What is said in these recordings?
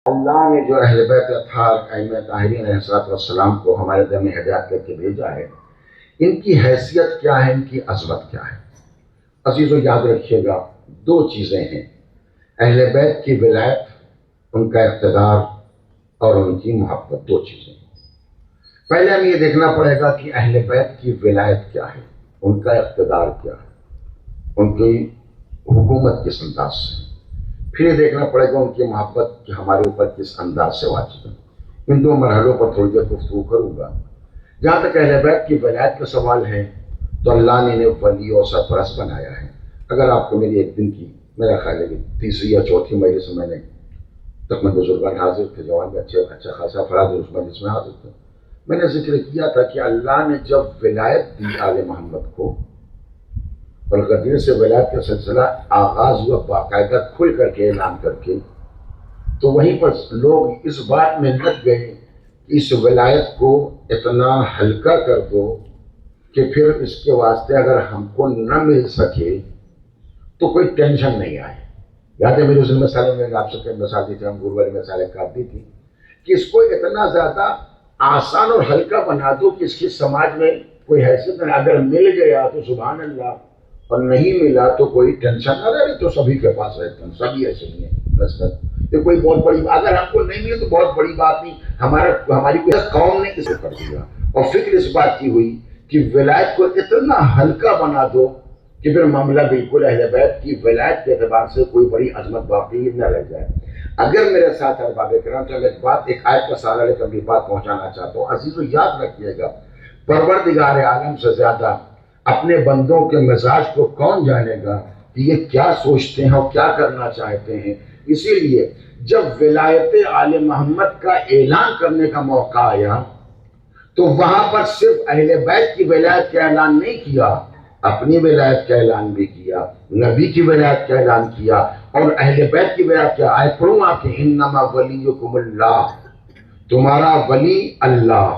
اللہ نے جو اہل بیت اطہار ائمہ طاہرین علیہ السلام کو ہمارے دم ہدایت کر کے بھیجا ہے، ان کی حیثیت کیا ہے، ان کی عظمت کیا ہے؟ عزیزو یاد رکھیے گا، دو چیزیں ہیں: اہل بیت کی ولایت، ان کا اقتدار، اور ان کی محبت. دو چیزیں. پہلے ہمیں یہ دیکھنا پڑے گا کہ اہل بیت کی ولایت کیا ہے، ان کا اقتدار کیا ہے، ان کی حکومت کس انداز سے. پھر یہ دیکھنا پڑے گا ان کی محبت کہ ہمارے اوپر کس انداز سے واجب ہے. ان دو مرحلوں پر تھوڑی دیر گفتگو کروں گا. جہاں تک اہل بیت کی ولایت کا سوال ہے تو اللہ نے انہیں ولی اور سرپرست بنایا ہے. اگر آپ کو میری ایک دن کی، میرا خیال ہے کہ تیسری یا چوتھی مجلس میں نے تقریباً بزرگان حاضر تھے، جوان بھی اچھا خاصا افراد اس مجلس میں حاضر تھے. میں نے ذکر کیا تھا کہ اللہ نے جب ولایت دی آل محمد کو، اور غدیر سے ولایت کا سلسلہ آغاز ہوا باقاعدہ کھل کر کے اعلان کر کے، تو وہیں پر لوگ اس بات میں لگ گئے کہ اس ولایت کو اتنا ہلکا کر دو کہ پھر اس کے واسطے اگر ہم کو نہ مل سکے تو کوئی ٹینشن نہیں آئے. یاد ہے میری اس مثالیں میں آپ سے مثال دی تھی، ہم گرو والی مثالیں کاٹ دی تھی کہ اس کو اتنا زیادہ آسان اور ہلکا بنا دو کہ اس کی سماج میں کوئی حیثیت نہیں. اگر مل گیا تو سبحان اللہ، اور نہیں ملا تو کوئی ٹینشن نہ رہے. تو سبھی کے پاس رہتے ہیں، سبھی ایسے ہی ہیں. بس یہ کوئی بہت بڑی بات، اگر ہم کو نہیں ملے تو بہت بڑی بات نہیں. ہماری کوئی قوم نے اسے کر دیا، اور فکر اس بات کی ہوئی کہ ولایت کو اتنا ہلکا بنا دو کہ پھر معاملہ بالکل اہل بیت کی ولایت کے اعتبار سے کوئی بڑی عظمت باقی نہ رہ جائے. اگر میرے ساتھ احباب کرام تو ایک بات، ایک آیت کا سہارا لے کر بھی بات پہنچانا چاہتا ہوں. عزیزو یاد رکھیے گا، پروردگار عالم سے زیادہ اپنے بندوں کے مزاج کو کون جانے گا کہ یہ کیا سوچتے ہیں اور کیا کرنا چاہتے ہیں. اسی لیے جب ولایت آل محمد کا اعلان کرنے کا موقع آیا تو وہاں پر صرف اہل بیت کی ولایت کا اعلان نہیں کیا، اپنی ولایت کا اعلان بھی کیا، نبی کی ولایت کا اعلان کیا، اور اہل بیت کی ولایت کا. آیت پڑھوں آپ کے، انما ولیکم اللہ، تمہارا ولی اللہ،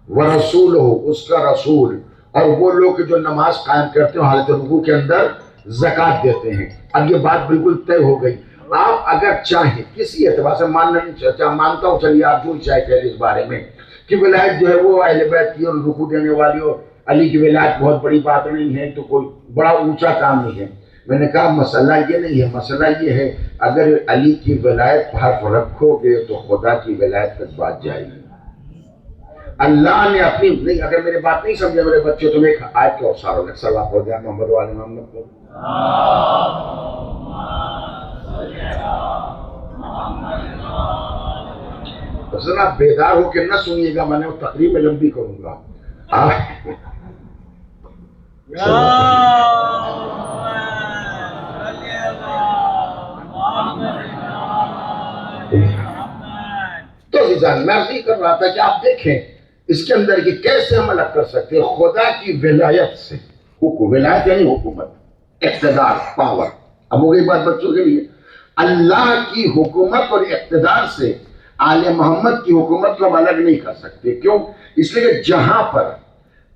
ورسولہ، اس کا رسول، اور وہ لوگ جو نماز قائم کرتے ہیں حالت رکوع کے اندر زکوٰۃ دیتے ہیں. اب یہ بات بالکل طے ہو گئی. آپ اگر چاہیں کسی اعتبار سے مانتا ہوں، چلیے آپ جو چاہے کہہ اس بارے میں کہ ولایت جو ہے وہ اہل بیت کی اور رکوع دینے والی، اور علی کی ولایت بہت بڑی بات نہیں ہے، تو کوئی بڑا اونچا کام نہیں ہے. میں نے کہا مسئلہ یہ نہیں ہے، مسئلہ یہ ہے اگر علی کی ولایت حرف رکھو گے تو خدا کی ولایت تک بات جائے گی. اللہ نے اپنی نہیں، اگر میری بات نہیں سمجھے میرے بچے تو میں آیت کے اوسار ہو گیا. آپ ہو گیا محمد والے محمد کو ذرا بیدار ہو کے نہ سنیے گا، میں نے وہ تقریب میں لمبی کروں گا. تو میں عرض کر رہا تھا کہ آپ دیکھیں اس کے اندر کہ کیسے ہم الگ کر سکتے ہیں خدا کی ولایت سے. ولایت یعنی حکومت، اقتدار، پاور. اب ہو گئی بات بچوں کے لیے. اللہ کی حکومت اور اقتدار سے آل محمد کی حکومت کو ہم الگ نہیں کر سکتے. کیوں؟ اس لیے کہ جہاں پر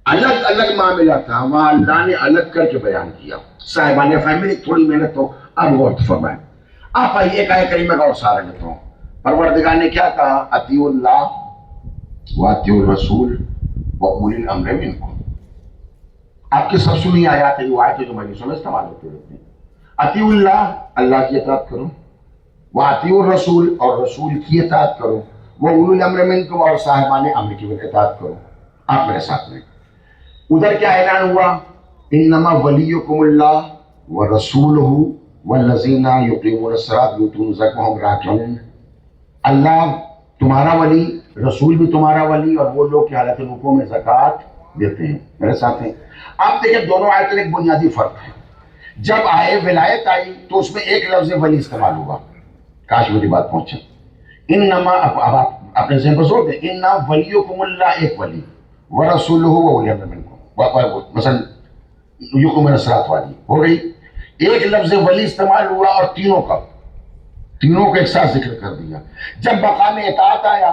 الگ الگ معاملہ تھا وہاں اللہ نے الگ کر کے بیان کیا. صاحبان فیملی تھوڑی محنت تو اب غور فرمائیں. آپ آئیے ایک آیت کریمہ کا اور سہارا لیتا ہوں. پروردگار نے کیا کہا؟ اطیعوا اللہ واطیعوا الرسول واولی الامر منکم. آپ کی سب سنی آیات ہے، وہ آیتیں جو مجلسوں میں استعمال ہوتے رہتے ہیں. اطیعوا اللہ، اللہ کی اطاعت کرو، واطیعوا الرسول، اور رسول کی اطاعت کرو، واولی الامر منکم، اور صاحبان امر کی اطاعت کرو. آپ میرے ساتھ میں ادھر کیا اعلان ہوا؟ انما ولیکم اللہ ورسولہ والذین یقیمون الصلاۃ ویؤتون الزکاۃ وہم راکعون. اللہ تمہارا ولی، رسول بھی تمہارا ولی، اور وہ لوگ کی حالت رکوع میں زکوٰۃ دیتے ہیں. میرے ساتھ ہیں. آپ دیکھیں دونوں آیتوں میں ایک بنیادی فرق ہے. جب آئے ولایت آئی تو اس میں ایک لفظ ولی استعمال ہوا. کاش میری بات پہنچے. انما، اب آپ اپنے ذہن پر زور دیں، انما ولیکم اللہ ایک ولی، ورسولہ واولی الامر منکم، مثلا یقیمون الصلاۃ والی ہو گئی. ایک لفظ ولی استعمال ہوا اور تینوں کا ایک ساتھ ذکر کر دیا. جب مقام اطاعت آیا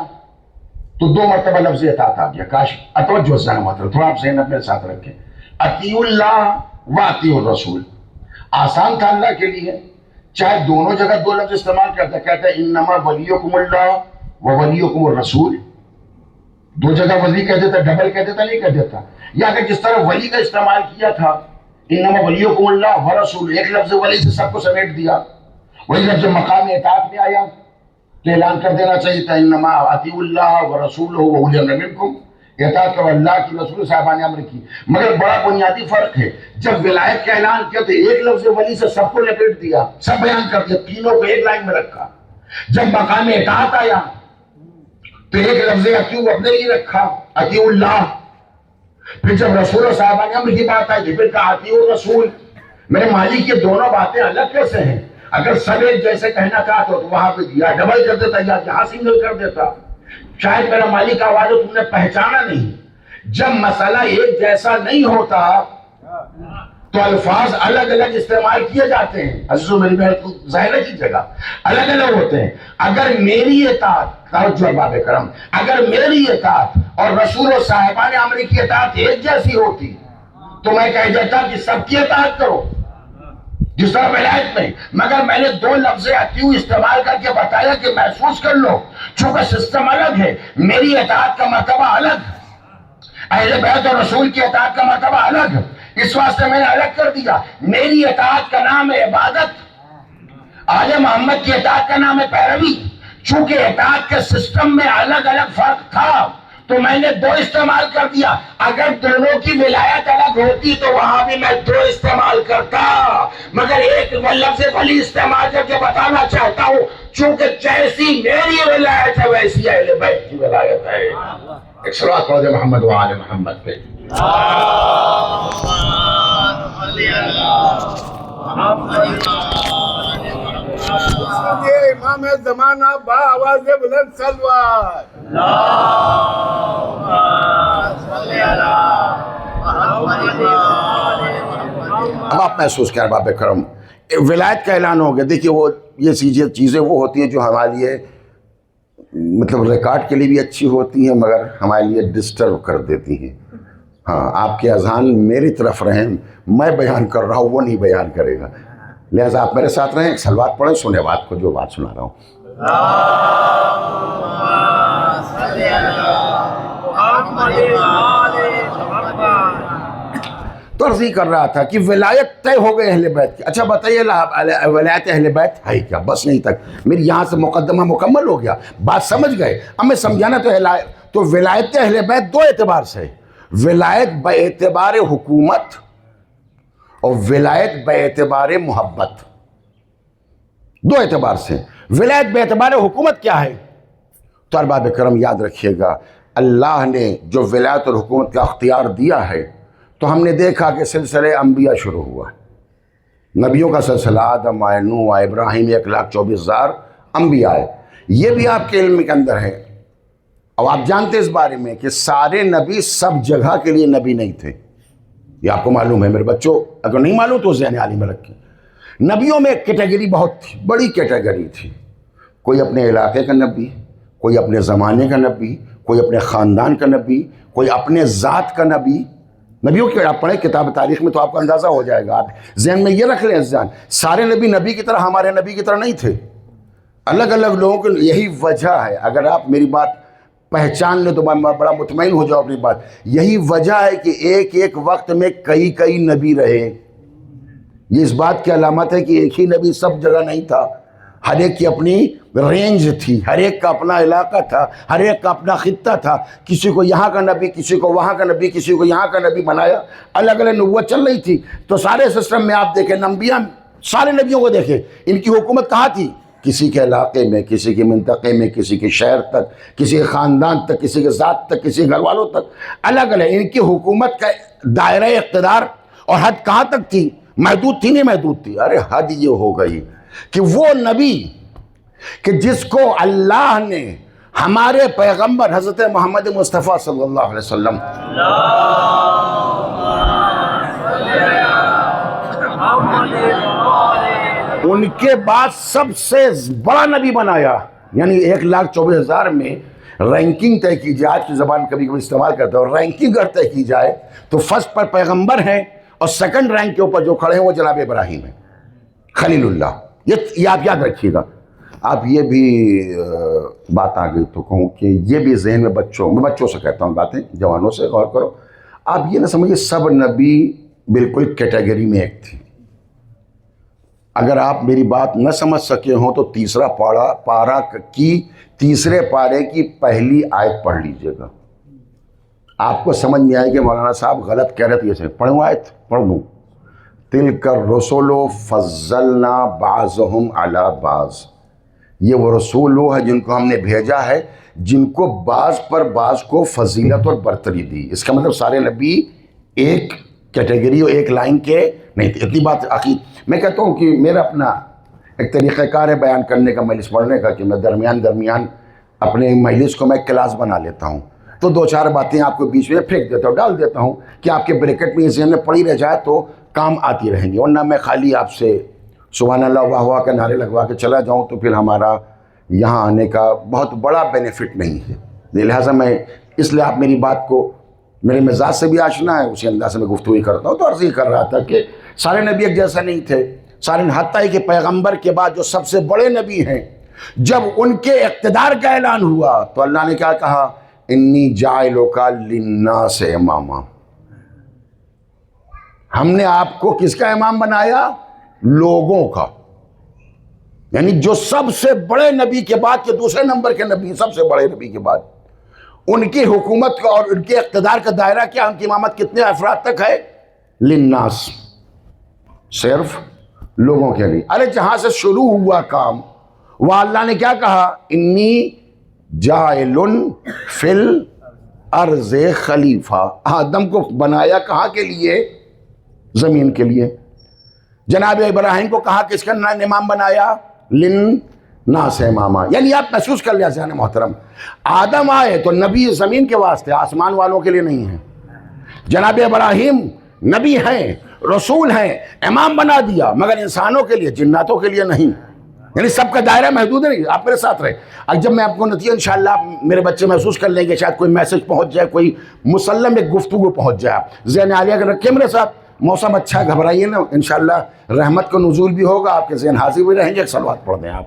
تو دو مرتبہ لفظ اطاعت آ گیا. کاش اتوجہ سے مطلب تھوڑا آپ ذہن اپنے ساتھ رکھیں. اطیعوا اللہ واطیعوا الرسول. آسان تھا اللہ کے لیے چاہے دونوں جگہ دو لفظ استعمال کرتا ہے، کہتا ہے انما ولیکم اللہ و ولیکم الرسول، دو جگہ ولی کہہ دیتا، ڈبل کہہ دیتا نہیں کہہ دیتا. یا اگر جس طرح ولی کا استعمال کیا تھا انما ولیکم اللہ و رسول، ایک لفظ ولی سے سب کو سمیٹ دیا، وہی لفظ مقام اطاعت میں آیا تو اعلان کر دینا چاہیے تھا انما اطیعوا اللہ و رسولہ و اولی الامر منکم، اطاعت کرو اللہ کی رسول صاحبان امر کی. مگر بڑا بنیادی فرق ہے، جب ولایت کا اعلان کیا تو ایک لفظ ولی سے سب کو لپیٹ دیا، سب بیان کر دیا، تینوں کو ایک لائن میں رکھا. جب مقام اطاعت آیا تو ایک لفظ اطیعوا اپنے لیے رکھا، اطیعوا اللہ. پھر جب رسول و صاحبان امر کی بات آئی تو پھر کہا اطیعوا الرسول. میرے مالک یہ دونوں باتیں الگ کیسے ہیں؟ اگر سب ایک جیسے کہنا چاہتا تو وہاں پہ یا ڈبل کر دیتا یا یہاں سنگل کر دیتا. شاید میرا مالک کا آواز تم نے پہچانا نہیں. جب مسئلہ ایک جیسا نہیں ہوتا تو الفاظ الگ الگ استعمال کیے جاتے ہیں. عزیزو میری بہن ظاہر کی جگہ الگ الگ ہوتے ہیں. اگر میری اطاعت، توجہ باب کرم، اگر میری اطاعت اور رسول و صاحبان امر کی اطاعت ایک جیسی ہوتی تو میں کہہ دیتا کہ سب کی اطاعت کرو جس طرح ولایت میں. مگر میں نے دو لفظ اطیعوا استعمال کر کے بتایا کہ محسوس کر لو، چونکہ سسٹم الگ ہے، میری اطاعت کا مرتبہ الگ، اہل بیت اور رسول کی اطاعت کا مرتبہ الگ، اس واسطے میں نے الگ کر دیا. میری اطاعت کا نام ہے عبادت، آل محمد کی اطاعت کا نام ہے پیروی. چونکہ اطاعت کے سسٹم میں الگ الگ فرق تھا تو میں نے دو استعمال کر دیا. اگر دونوں کی ولایت الگ ہوتی تو وہاں بھی میں دو استعمال کرتا، مگر ایک لفظ ولی استعمال کر کے بتانا چاہتا ہوں چونکہ جیسی میری ولایت ہے ویسی اہل بیت کی ولایت ہے. ایک صلوات پڑھو محمد و آل محمد پہ. امام زمانہ با آواز بلند صلوات. اب آپ محسوس کر باب کرم ولایت کا اعلان ہو گیا. دیکھیے وہ یہ چیزیں وہ ہوتی ہیں جو ہمارے لیے مطلب ریکارڈ کے لیے بھی اچھی ہوتی ہیں مگر ہمارے لیے ڈسٹرب کر دیتی ہیں. ہاں آپ کے اذہان میری طرف رہیں، میں بیان کر رہا ہوں وہ نہیں بیان کرے گا، لہٰذا آپ میرے ساتھ رہیں، ایک سلوات پڑھیں، سنیں بات کو جو بات سنا رہا ہوں. تو عرض کر رہا تھا کہ ولایت طے ہو گئے اہل بیت کی. اچھا بتائیے ولایت اہل بیت ہے کیا؟ بس نہیں تک میری یہاں سے مقدمہ مکمل ہو گیا، بات سمجھ گئے. اب میں سمجھانا تو ولایت اہل بیت دو اعتبار سے، ولایت بے اعتبار حکومت اور ولایت بے اعتبار محبت، دو اعتبار سے. ولایت بے اعتبار حکومت کیا ہے؟ تو ارباب کرم یاد رکھیے گا، اللہ نے جو ولایت اور حکومت کا اختیار دیا ہے تو ہم نے دیکھا کہ سلسلہ انبیاء شروع ہوا، نبیوں کا سلسلہ، آدم آئے، نوح آئے، ابراہیم، 1,24,000 انبیاء آئے. یہ بھی آپ کے علم کے اندر ہے. اب آپ جانتے اس بارے میں کہ سارے نبی سب جگہ کے لیے نبی نہیں تھے، یہ آپ کو معلوم ہے میرے بچوں، اگر نہیں معلوم تو ذہن عالی میں رکھیں. نبیوں میں کیٹیگری بہت تھی، بڑی کیٹیگری تھی. کوئی اپنے علاقے کا نبی، کوئی اپنے زمانے کا نبی، کوئی اپنے خاندان کا نبی، کوئی اپنے ذات کا نبی. نبیوں کی آپ پڑھیں کتاب تاریخ میں تو آپ کو اندازہ ہو جائے گا. آپ ذہن میں یہ رکھ لیں، سارے نبی نبی کی طرح ہمارے نبی کی طرح نہیں تھے، الگ الگ لوگوں کے. یہی وجہ ہے، اگر آپ میری بات پہچان لیں تو میں بڑا مطمئن ہو جاؤ اپنی بات. یہی وجہ ہے کہ ایک ایک وقت میں کئی نبی رہے. یہ اس بات کی علامت ہے کہ ایک ہی نبی سب جگہ نہیں تھا، ہر ایک کی اپنی رینج تھی، ہر ایک کا اپنا علاقہ تھا، ہر ایک کا اپنا خطہ تھا. کسی کو یہاں کا نبی، کسی کو وہاں کا نبی، کسی کو یہاں کا نبی بنایا. الگ الگ نبوت چل رہی تھی. تو سارے سسٹم میں آپ دیکھیں، انبیاء سارے نبیوں کو دیکھیں، ان کی حکومت کہاں تھی؟ کسی کے علاقے میں، کسی کے منطقے میں، کسی کے شہر تک، کسی کے خاندان تک، کسی کے ذات تک، کسی کے گھر والوں تک، الگ الگ. ان کی حکومت کا دائرہ اقتدار اور حد کہاں تک تھی؟ محدود تھی؟ نہیں محدود تھی. ارے حد یہ ہو گئی کہ وہ نبی کہ جس کو اللہ نے ہمارے پیغمبر حضرت محمد مصطفیٰ صلی اللہ علیہ وسلم ان کے بعد سب سے بڑا نبی بنایا. یعنی 1,24,000 میں رینکنگ طے کی جائے، آج کی زبان کبھی کبھی استعمال کرتا ہے، اور رینکنگ اگر طے کی جائے تو فرسٹ پر پیغمبر ہیں اور سیکنڈ رینک کے اوپر جو کھڑے ہیں وہ جناب ابراہیم ہیں خلیل اللہ. یہ آپ یاد رکھیے گا. آپ یہ بھی بات آ گئی تو کہوں کہ یہ بھی ذہن میں بچوں سے کہتا ہوں باتیں، جوانوں سے غور کرو. آپ یہ نہ سمجھیے سب نبی بالکل کیٹیگری میں ایک تھی. اگر آپ میری بات نہ سمجھ سکے ہوں تو تیسرا پارہ کی تیسرے پارے کی پہلی آیت پڑھ لیجئے گا. آپ کو سمجھ میں آئے کہ مولانا صاحب غلط کہہ رہے تھے. اسے پڑھوں آیت پڑھ دوں. تلک الرسل فضلنا بعضهم علی بعض. یہ وہ رسول وہ ہے جن کو ہم نے بھیجا ہے، جن کو بعض پر بعض کو فضیلت اور برتری دی. اس کا مطلب سارے نبی ایک کیٹیگری اور ایک لائن کے نہیں تھے. اتنی بات آخری میں کہتا ہوں کہ میرا اپنا ایک طریقہ کار ہے بیان کرنے کا، مجلس پڑھنے کا، کہ میں درمیان اپنے مجلس کو میں کلاس بنا لیتا ہوں. تو دو چار باتیں آپ کو بیچ میں پھینک دیتا ہوں، ڈال دیتا ہوں کہ آپ کے بریکٹ میں یہ ذہن میں پڑی رہ جائے تو کام آتی رہیں گی. ورنہ میں خالی آپ سے سبحان اللہ واہ واہ کے نعرے لگوا کے چلا جاؤں تو پھر ہمارا یہاں آنے کا بہت بڑا بینیفٹ نہیں ہے. لہٰذا میں اس لیے آپ میری بات کو میرے مزاج سے بھی آشنا ہے، اسی انداز سے میں گفتگو کرتا ہوں. تو عرض یہ کر رہا تھا کہ سارے نبی ایک جیسا نہیں تھے. سارے حتیٰ کہ پیغمبر کے بعد جو سب سے بڑے نبی ہیں، جب ان کے اقتدار کا اعلان ہوا تو اللہ نے کیا کہا؟ انی جاعلک للناس اماما. ہم نے آپ کو کس کا امام بنایا؟ لوگوں کا. یعنی جو سب سے بڑے نبی کے بعد کے دوسرے نمبر کے نبی، سب سے بڑے نبی کے بعد ان کی حکومت کا اور ان کے اقتدار کا دائرہ کیا؟ ان کی امامت کتنے افراد تک ہے؟ للناس، صرف لوگوں کے لیے. ارے جہاں سے شروع ہوا کام وہ اللہ نے کیا کہا؟ انی جاعل فی الارض خلیفہ. آدم کو بنایا کہاں کے لیے؟ زمین کے لیے. جناب ابراہیم کو کہا کس کا امام بنایا؟ للناس اماما. یعنی آپ محسوس کر لیا ذہن محترم، آدم آئے تو نبی زمین کے واسطے، آسمان والوں کے لیے نہیں ہے. جناب ابراہیم نبی ہیں، رسول ہیں، امام بنا دیا، مگر انسانوں کے لیے، جناتوں کے لیے نہیں. یعنی سب کا دائرہ محدود نہیں. آپ میرے ساتھ رہے. اب جب میں آپ کو نتیجہ انشاءاللہ میرے بچے محسوس کر لیں گے، شاید کوئی میسج پہنچ جائے، کوئی مسلم ایک گفتگو پہنچ جائے. ذہن عالیہ کر رکھیں میرے ساتھ. موسم اچھا ہے، گھبرائیے نا. انشاءاللہ رحمت کا نزول بھی ہوگا، آپ کے ذہن حاضر بھی رہیں گے. ایک صلوات پڑھ دیں آپ.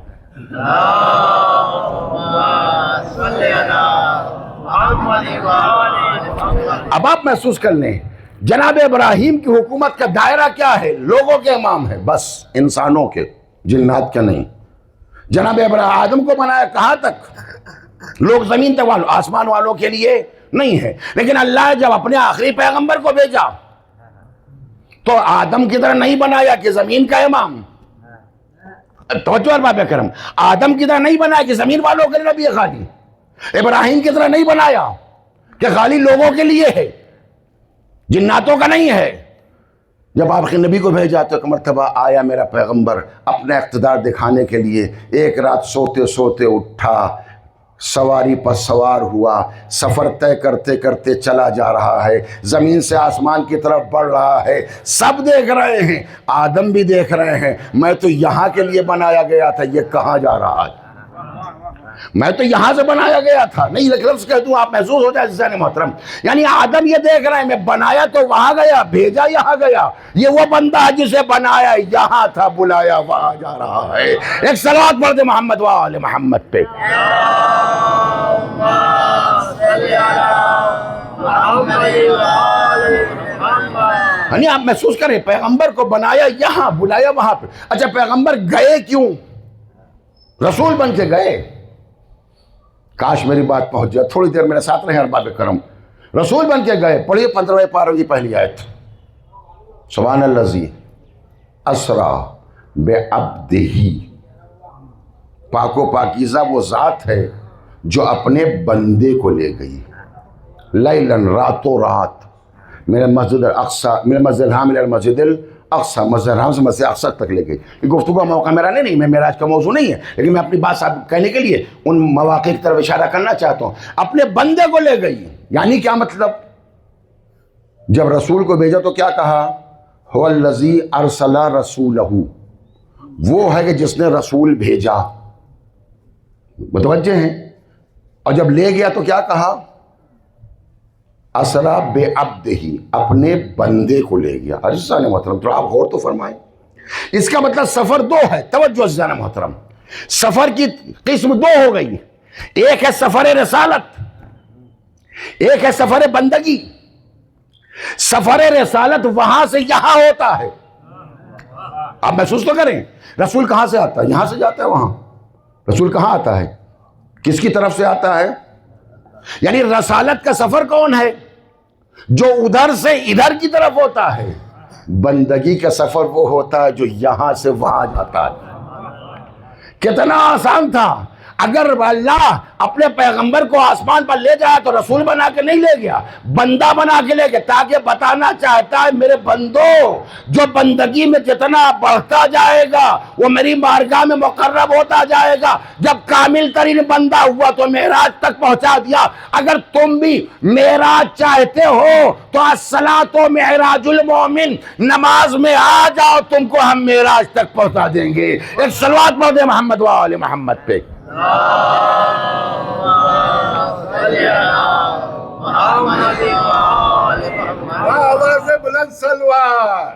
اب آپ محسوس کر لیں جناب ابراہیم کی حکومت کا دائرہ کیا ہے؟ لوگوں کے امام ہے، بس انسانوں کے، جنات کے نہیں. جناب ابراہیم آدم کو بنایا کہاں تک؟ لوگ زمین تک والوں، آسمان والوں کے لیے نہیں ہے. لیکن اللہ جب اپنے آخری پیغمبر کو بھیجا تو آدم کی طرح نہیں بنایا کہ زمین کا امام. توجہ باب کرم، آدم کی طرح نہیں بنایا کہ زمین والوں کے لیے نبی ہے خالی. ابراہیم کی طرح نہیں بنایا کہ خالی لوگوں کے لیے ہے، جناتوں کا نہیں ہے. جب آخری نبی کو بھیجا تو ایک مرتبہ آیا میرا پیغمبر اپنا اقتدار دکھانے کے لیے. ایک رات سوتے سوتے اٹھا، سواری پر سوار ہوا، سفر طے کرتے کرتے چلا جا رہا ہے، زمین سے آسمان کی طرف بڑھ رہا ہے. سب دیکھ رہے ہیں، آدم بھی دیکھ رہے ہیں. میں تو یہاں کے لیے بنایا گیا تھا، یہ کہاں جا رہا ہے؟ میں تو یہاں سے بنایا گیا تھا. نہیں لفظ کہہ دوں آپ محسوس ہو جائے ذہن محترم. یعنی آدم یہ دیکھ رہے ہیں میں بنایا تو وہاں گیا، بھیجا یہاں گیا. یہ وہ بندہ ہے جسے بنایا یہاں تھا، بلایا وہاں جا رہا ہے. ایک صلوات پڑھ دے محمد و آل محمد پہ. یعنی آپ محسوس کریں پیغمبر کو بنایا یہاں، بلایا وہاں پہ. اچھا پیغمبر گئے کیوں؟ رسول بن کے گئے. کاش میری بات پہنچ جائے. تھوڑی دیر میرے ساتھ رہے ارباب کرم. رسول بن کے گئے. پڑھیے 15ویں پارے کی پہلی آیت. سبحان الذی اسرا بعبدہ. پاک و پاکیزہ وہ ذات ہے جو اپنے بندے کو لے گئی. لیلاً، راتوں رات، میرے مسجد الاقصی، میرے مسجد الحرام الی المسجد الاقصی، مسجد الحرام سے مسجد اقصی تک لے گئی. یہ گفتگو کا موقع میرا نہیں، میں معراج کا موضوع نہیں ہے، لیکن میں اپنی بات صاحب کہنے کے لیے ان مواقع کی طرف اشارہ کرنا چاہتا ہوں. اپنے بندے کو لے گئی. یعنی کیا مطلب؟ جب رسول کو بھیجا تو کیا کہا؟ هو الذی ارسل رسولہ. وہ ہے کہ جس نے رسول بھیجا. متوجہ ہیں؟ اور جب لے گیا تو کیا کہا؟ اسرا بعبدہ، اپنے بندے کو لے گیا. عزیزان محترم تو آپ غور تو فرمائیں. اس کا مطلب سفر دو ہے. توجہ عزیزان محترم, سفر کی قسم دو ہو گئی. ایک ہے سفر رسالت, ایک ہے سفر بندگی. سفر رسالت وہاں سے یہاں ہوتا ہے. آپ محسوس تو کریں, رسول کہاں سے آتا ہے؟ یہاں سے جاتا ہے وہاں. رسول کہاں آتا ہے؟ کس کی طرف سے آتا ہے؟ یعنی رسالت کا سفر کون ہے؟ جو ادھر سے ادھر کی طرف ہوتا ہے. بندگی کا سفر وہ ہوتا ہے جو یہاں سے وہاں جاتا ہے. کتنا آسان تھا. اگر اللہ اپنے پیغمبر کو آسمان پر لے جایا تو رسول بنا کے نہیں لے گیا, بندہ بنا کے لے گیا, تاکہ بتانا چاہتا ہے میرے بندو جو بندگی میں جتنا بڑھتا جائے گا وہ میری بارگاہ میں مقرب ہوتا جائے گا. جب کامل ترین بندہ ہوا تو معراج تک پہنچا دیا. اگر تم بھی معراج چاہتے ہو تو الصلاۃ معراج المومن, نماز میں آ جاؤ, تم کو ہم معراج تک پہنچا دیں گے. ایک صلوات پڑھ دیں محمد و آل محمد پہ. آواز بلند سلوات.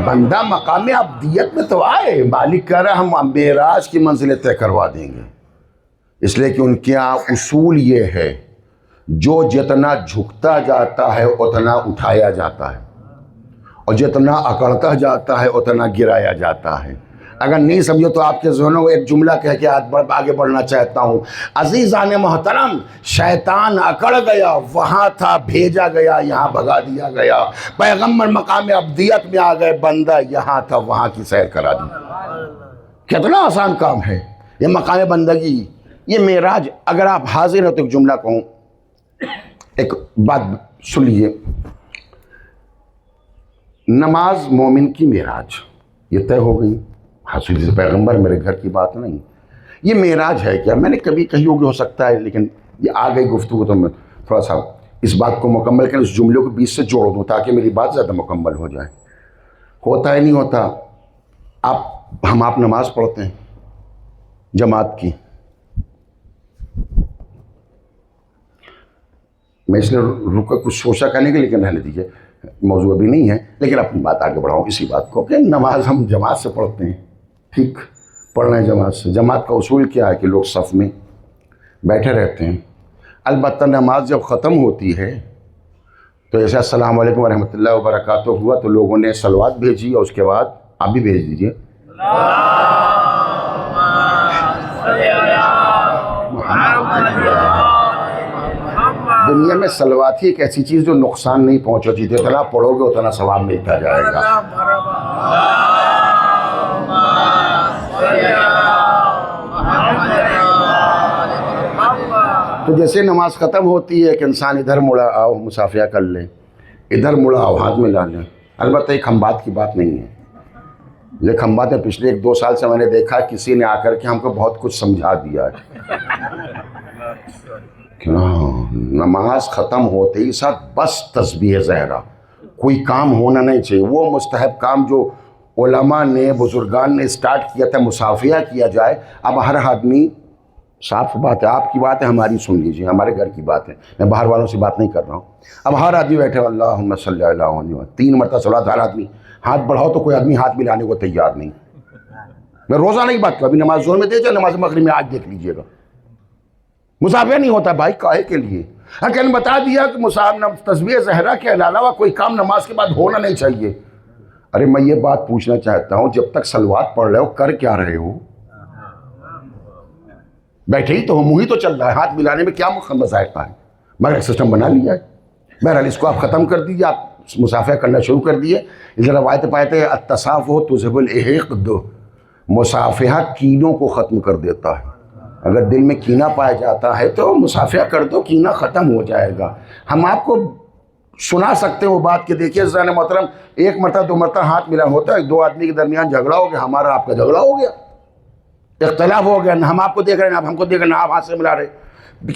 بندہ مقام عبدیت میں تو آئے, مالک کہہ رہا ہم معراج کی منزلیں طے کروا دیں گے. اس لیے کہ ان کے یہاں اصول یہ ہے جو جتنا جھکتا جاتا ہے اتنا اٹھایا جاتا ہے, اور جتنا اکڑتا جاتا ہے اتنا گرایا جاتا ہے. اگر نہیں سمجھو تو آپ کے ذہنوں کو ایک جملہ کہہ کے آگے بڑھنا چاہتا ہوں. عزیزان محترم, شیطان اکڑ گیا, وہاں تھا بھیجا گیا, یہاں بھگا دیا گیا. پیغمبر مقام عبدیت میں آ گئے, بندہ یہاں تھا وہاں کی سیر کرا دی. کتنا آسان کام ہے یہ مقام بندگی, یہ معراج. اگر آپ حاضر ہیں تو ایک جملہ کہوں, ایک بات سن لیجیے. نماز مومن کی معراج یہ طے ہو گئی. حضرت سے پیغمبر, میرے گھر کی بات نہیں. یہ معراج ہے کیا؟ میں نے کبھی کہی ہوگی, ہو سکتا ہے, لیکن یہ آ گئی گفتگو تو میں تھوڑا سا اس بات کو مکمل کریں, اس جملے کو بیچ سے جوڑ دوں تاکہ میری بات زیادہ مکمل ہو جائے. ہوتا ہے نہیں ہوتا, آپ نماز پڑھتے ہیں جماعت کی. میں اس لیے رکا کچھ سوچا کرنے کے, لیکن رہنے دیجیے, موضوع ابھی نہیں ہے, لیکن اپنی بات آگے بڑھاؤں اسی بات کو کہ نماز ہم جماعت سے پڑھتے ہیں. ٹھیک, پڑھ رہے ہیں جماعت سے. جماعت کا اصول کیا ہے کہ لوگ صف میں بیٹھے رہتے ہیں. البتہ نماز جب ختم ہوتی ہے تو ایسا السلام علیکم ورحمۃ اللہ وبرکاتہ ہوا تو لوگوں نے صلوات بھیجی, اور اس کے بعد آپ بھی بھیج دیجیے. دنیا میں صلوات ہی ایک ایسی چیز جو نقصان نہیں پہنچاتی, جتنا پڑھو گے اتنا ثواب ملتا جائے گا. تو جیسے نماز ختم ہوتی ہے کہ انسان ادھر مڑا آؤ مصافحہ کر لیں, ادھر مڑا آؤ ہاتھ میں لا لیں. البتہ ایک ہم بات کی بات نہیں ہے, لیکن ہم باتیں پچھلے 1-2 سال سے میں نے دیکھا کسی نے آ کر کے ہم کو بہت کچھ سمجھا دیا ہے. نماز ختم ہوتے ہی ساتھ بس تسبیح زہرا, کوئی کام ہونا نہیں چاہیے. وہ مستحب کام جو علماء نے, بزرگان نے اسٹارٹ کیا تھا, مصافحہ کیا جائے. اب ہر آدمی, صاف بات ہے, آپ کی بات ہے, ہماری سن لیجیے, ہمارے گھر کی بات ہے, میں باہر والوں سے بات نہیں کر رہا ہوں. اب ہر آدمی بیٹھے اللہم صلی اللہ علیہ وسلم 3 مرتبہ صلوات. ہر آدمی ہاتھ بڑھاؤ تو کوئی آدمی ہاتھ ملانے کو تیار نہیں. میں روزانہ کی بات کروں, ابھی نماز ظہر میں دے جائے, نماز مغرب میں آج دیکھ لیجیے گا. مصافحہ نہیں ہوتا بھائی, کاہے کے لیے؟ کہ بتا دیا کہ تسبیح زہرا کے علاوہ کوئی کام نماز کے بعد ہونا نہیں چاہیے. ارے میں یہ بات پوچھنا چاہتا ہوں, جب تک صلوات پڑھ رہے ہو کر کیا رہے ہو؟ بیٹھے ہی تو ہو, منہ ہی تو چل رہا ہے, ہاتھ ملانے میں کیا مذائقہ ہے؟ مگر ایک سسٹم بنا لیا ہے. بہرحال اس کو آپ ختم کر دیجیے, آپ مصافحہ کرنا شروع کر دیے. اس روایت پاتے ہیں التصافح تذہب الحقد, مصافحہ کینوں کو ختم کر دیتا ہے. اگر دل میں کینہ پایا جاتا ہے تو مصافحہ کر دو, کینہ ختم ہو جائے گا. ہم آپ کو سنا سکتے ہیں وہ بات کہ دیکھیے عزیزان محترم, 1 مرتبہ 2 مرتبہ ہاتھ ملا ہوتا ہے, 2 آدمی کے درمیان جھگڑا ہو گیا, ہمارا آپ کا جھگڑا ہو گیا, اختلاف ہو گیا, ہم آپ کو دیکھ رہے ہیں, آپ ہم کو دیکھ رہے ہیں, آپ ہاتھ سے ملا رہے.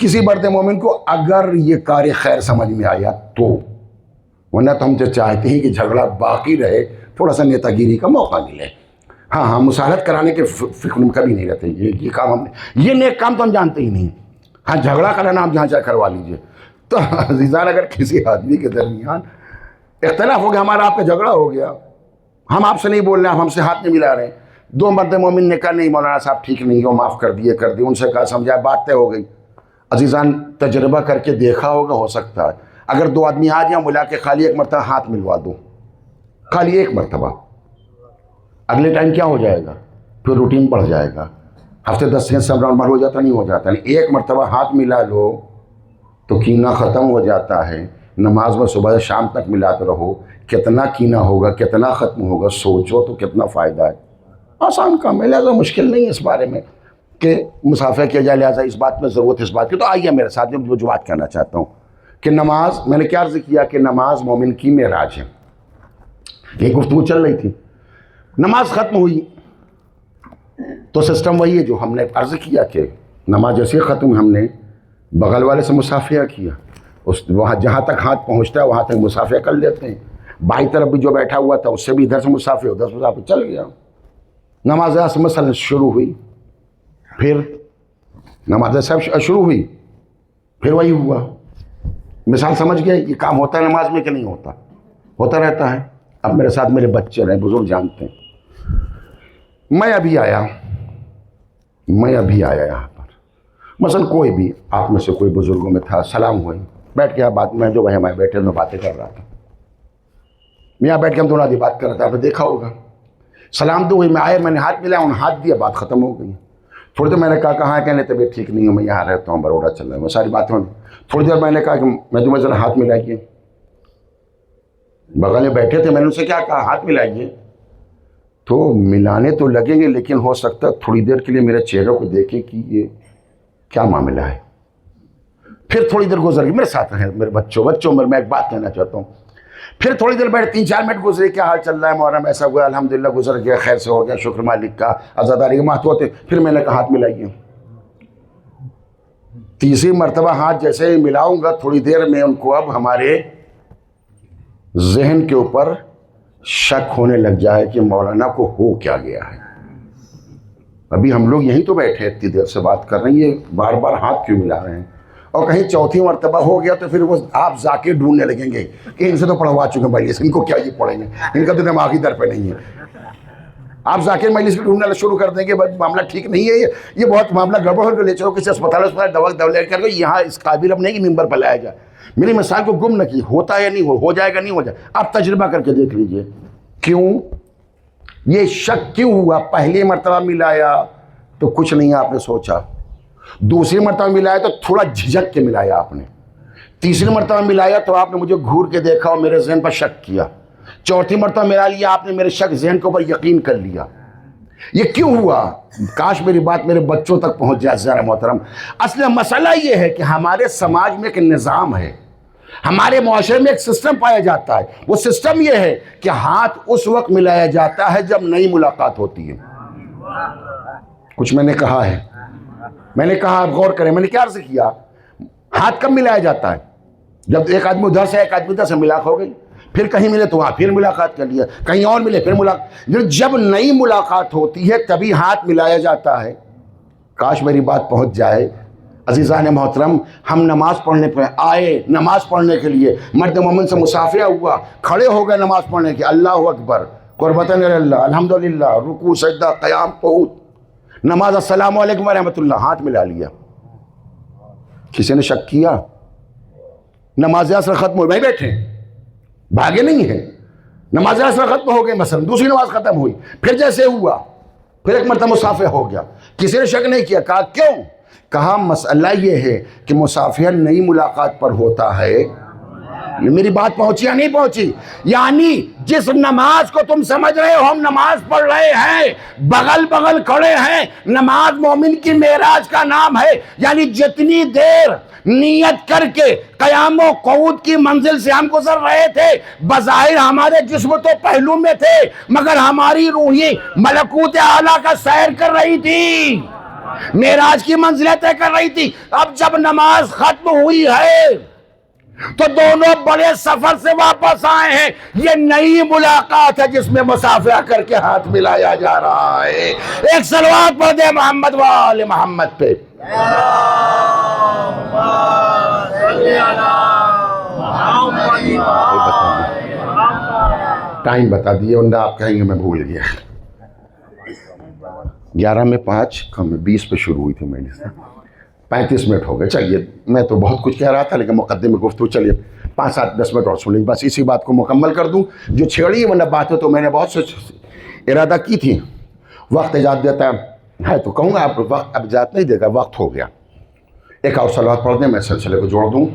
کسی مرد مومن کو اگر یہ کار خیر سمجھ میں آیا تو, ورنہ تو ہم جو چاہتے ہیں کہ جھگڑا باقی رہے, تھوڑا سا نیتا گیری کا موقع ملے. ہاں مصالحت کرانے کے فکر میں کبھی نہیں رہتے. یہ کام ہم نے, یہ نیک کام تو ہم جانتے ہی نہیں. ہاں جھگڑا کرانا آپ جہاں جا کروا لیجیے. تو عزیزان اگر کسی آدمی کے درمیان اختلاف ہو گیا, ہمارا آپ کا جھگڑا ہو گیا, ہم آپ سے نہیں بول رہے ہیں, ہم سے ہاتھ نہیں ملا رہے ہیں, دو مرد مومن نے کہا نہیں مولانا صاحب ٹھیک نہیں ہو, معاف کر دیے, ان سے کہا سمجھا, بات طے ہو گئی. عزیزان تجربہ کر کے دیکھا ہوگا, ہو سکتا ہے اگر دو آدمی آ جائیں ملا کے خالی ایک مرتبہ ہاتھ ملوا دو, خالی ایک مرتبہ, اگلے ٹائم کیا ہو جائے گا, پھر روٹین بڑھ جائے گا, ہفتے 10 دن سب نارمل ہو جاتا, نہیں ہو جاتا. ایک مرتبہ ہاتھ ملا لو تو کینہ ختم ہو جاتا ہے. نماز میں صبح سے شام تک ملاتے رہو, کتنا کینہ ہوگا, کتنا ختم ہوگا, سوچو تو کتنا فائدہ ہے. آسان کام ہے, لہٰذا مشکل نہیں ہے اس بارے میں کہ مسافہ کیا جائے, لہٰذا اس بات میں ضرورت ہے اس بات کی. تو آئیے میرے ساتھ میں جو بات کہنا چاہتا ہوں کہ نماز, میں نے کیا عرض کیا کہ نماز مومن کی معراج ہے. یہ گفتگو چل رہی تھی, نماز ختم ہوئی تو سسٹم وہی ہے جو ہم نے عرض کیا کہ نماز جیسے ختم ہم نے بغل والے سے مصافحہ کیا, وہاں جہاں تک ہاتھ پہنچتا ہے وہاں تک مصافحہ کر لیتے ہیں. بائیں طرف بھی جو بیٹھا ہوا تھا اس سے بھی ادھر سے مصافحہ, ادھر سے مصافحہ, چل گیا. نماز مثلا شروع ہوئی, پھر نماز سب شروع ہوئی, پھر وہی ہوا. مثال سمجھ گئے یہ کام ہوتا ہے نماز میں کہ نہیں ہوتا, ہوتا رہتا ہے. اب میرے ساتھ میرے بچے رہے, بزرگ جانتے ہیں. میں ابھی آیا یہاں پر, مثلا کوئی بھی آپ میں سے کوئی بزرگوں میں تھا, سلام ہوئی, بیٹھ کے بات میں جو وہاں میں بیٹھے میں باتیں کر رہا تھا, میں یہاں بیٹھ کے ہم دونوں آدھی بات کر رہا تھا, آپ نے دیکھا ہوگا. سلام تو ہوئی, میں آئے, میں نے ہاتھ ملایا, انہوں نے ہاتھ دیا, بات ختم ہو گئی. تھوڑی دیر میں نے کہا کہاں کہنے طبیعت ٹھیک نہیں ہو, میں یہاں رہتا ہوں, بروڑا چل رہا ہے, وہ ساری باتیں ہوئی. تھوڑی دیر میں نے کہا کہ میں تمہیں ذرا ہاتھ ملائیے, بغل میں بیٹھے تھے, میں نے ان سے کیا کہا ہاتھ ملائیے, تو ملانے تو لگیں گے لیکن ہو سکتا ہے تھوڑی دیر کے لیے میرے چہرے کو دیکھیں کہ یہ کیا معاملہ ہے. پھر تھوڑی دیر گزر گئی, میرے ساتھ ہیں میرے بچوں میں ایک بات کہنا چاہتا ہوں. پھر تھوڑی دیر بیٹھے, 3-4 منٹ گزرے, کیا حال چل رہا ہے محرم, ایسا ہوا, الحمدللہ گزر گیا, خیر سے ہو گیا, شکر مالک کا, عزاداری کے ماہ ہوتے. پھر میں نے کہا ہاتھ ملائیے. تیسری مرتبہ ہاتھ جیسے ہی ملاؤں گا, تھوڑی دیر میں ان کو اب ہمارے ذہن کے اوپر شک ہونے لگ جائے کہ مولانا کو ہو کیا گیا ہے. ابھی ہم لوگ یہیں تو بیٹھے اتنی دیر سے بات کر رہے ہیں, یہ بار بار ہاتھ کیوں ملا رہے ہیں. اور کہیں چوتھی مرتبہ ہو گیا تو پھر وہ آپ ذاکر ڈھونڈنے لگیں گے کہ ان سے تو پڑھوا چکے ہیں مجلس, ان کو کیا یہ پڑھیں گے, ان کا تو دماغی در پہ نہیں ہے. آپ ذاکر مجلس کو ڈھونڈنا شروع کر دیں گے, معاملہ ٹھیک نہیں ہے, یہ بہت معاملہ گڑبڑ ہو کے لے چلو کسی اسپتال دولت کر کے, یہاں اس قابل اب نہیں کہ ممبر پہ لایا جائے. میری مثال کو گم نہ کی, ہوتا ہے یا نہیں ہو جائے گا, نہیں ہو جائے. آپ تجربہ کر کے دیکھ لیجئے کیوں یہ شک کیوں ہوا. پہلی مرتبہ ملایا تو کچھ نہیں آپ نے سوچا, دوسری مرتبہ ملایا تو تھوڑا جھجک کے ملایا آپ نے, تیسری مرتبہ ملایا تو آپ نے مجھے گھور کے دیکھا اور میرے ذہن پر شک کیا, چوتھی مرتبہ ملا لیا آپ نے, میرے شک ذہن کے اوپر یقین کر لیا. یہ کیوں ہوا؟ کاش میری بات میرے بچوں تک پہنچ جائے. ذرا محترم, اصل مسئلہ یہ ہے کہ ہمارے سماج میں ایک نظام ہے, ہمارے معاشرے میں ایک سسٹم پایا جاتا ہے. وہ سسٹم یہ ہے کہ ہاتھ اس وقت ملایا جاتا ہے جب نئی ملاقات ہوتی ہے. کچھ میں نے کہا ہے, میں نے کہا آپ غور کریں, میں نے کیا عرض کیا, ہاتھ کب ملایا جاتا ہے؟ جب ایک آدمی ادھر سے ایک آدمی ادھر سے ملاقات ہو گئی, پھر کہیں ملے تو وہاں پھر ملاقات کر لیا, کہیں اور ملے پھر ملاقات. جب نئی ملاقات ہوتی ہے تبھی ہاتھ ملایا جاتا ہے. کاش میری بات پہنچ جائے. عزیزان محترم, ہم نماز پڑھنے پہ آئے, نماز پڑھنے کے لیے مرد مومن سے مصافحہ ہوا, کھڑے ہو گئے نماز پڑھنے کے, اللہ اکبر, قربتاً اللہ, الحمدللہ, رکوع سجدہ قیام قعود, نماز, السلام علیکم ورحمۃ اللہ, ہاتھ ملا لیا. کسی نے شک کیا؟ نماز عصر ختم ہوئی, وہیں بیٹھے, بھاگے نہیں ہیں. نماز عصر ختم ہو گئی, مثلا دوسری نماز ختم ہوئی, پھر جیسے ہوا, پھر ایک مرتبہ مصافحہ ہو گیا. کسی نے شک نہیں کیا. کہا کیوں؟ کہا مسئلہ یہ ہے کہ مصافحہ نئی ملاقات پر ہوتا ہے. میری بات پہنچی یا نہیں پہنچی؟ یعنی جس نماز کو تم سمجھ رہے ہو ہم نماز پڑھ رہے ہیں, بغل بغل کھڑے ہیں, نماز مومن کی معراج کا نام ہے. یعنی جتنی دیر نیت کر کے قیام و قعود کی منزل سے ہم گزر رہے تھے, بظاہر ہمارے جسم تو پہلو میں تھے مگر ہماری روحیں ملکوت اعلیٰ کا سیر کر رہی تھی, معراج کی منزلیں طے کر رہی تھی. اب جب نماز ختم ہوئی ہے تو دونوں بڑے سفر سے واپس آئے ہیں. یہ نئی ملاقات ہے جس میں مصافحہ کر کے ہاتھ ملایا جا رہا ہے. ایک صلوات پڑھ دے محمد و آل محمد پہ. ٹائم بتا دیے ورنہ آپ کہیں گے میں بھول گیا. 11 میں 5 کم 20 پہ شروع ہوئی تھی میری. 35 منٹ ہو گئے. چلیے میں تو بہت کچھ کہہ رہا تھا لیکن مقدمے میں گفتگو چلیے 5 7 10 منٹ اور سن لیجیے بس اسی بات کو مکمل کر دوں جو چھیڑی ہے. ورنہ باتیں تو میں نے بہت سے ارادہ کی تھی. وقت اجازت دیتا ہے تو کہوں گا آپ وقت اب اجازت نہیں دے گا. وقت ہو گیا. ایک اور صلوات پڑھ دیں میں سلسلے کو جوڑ دوں.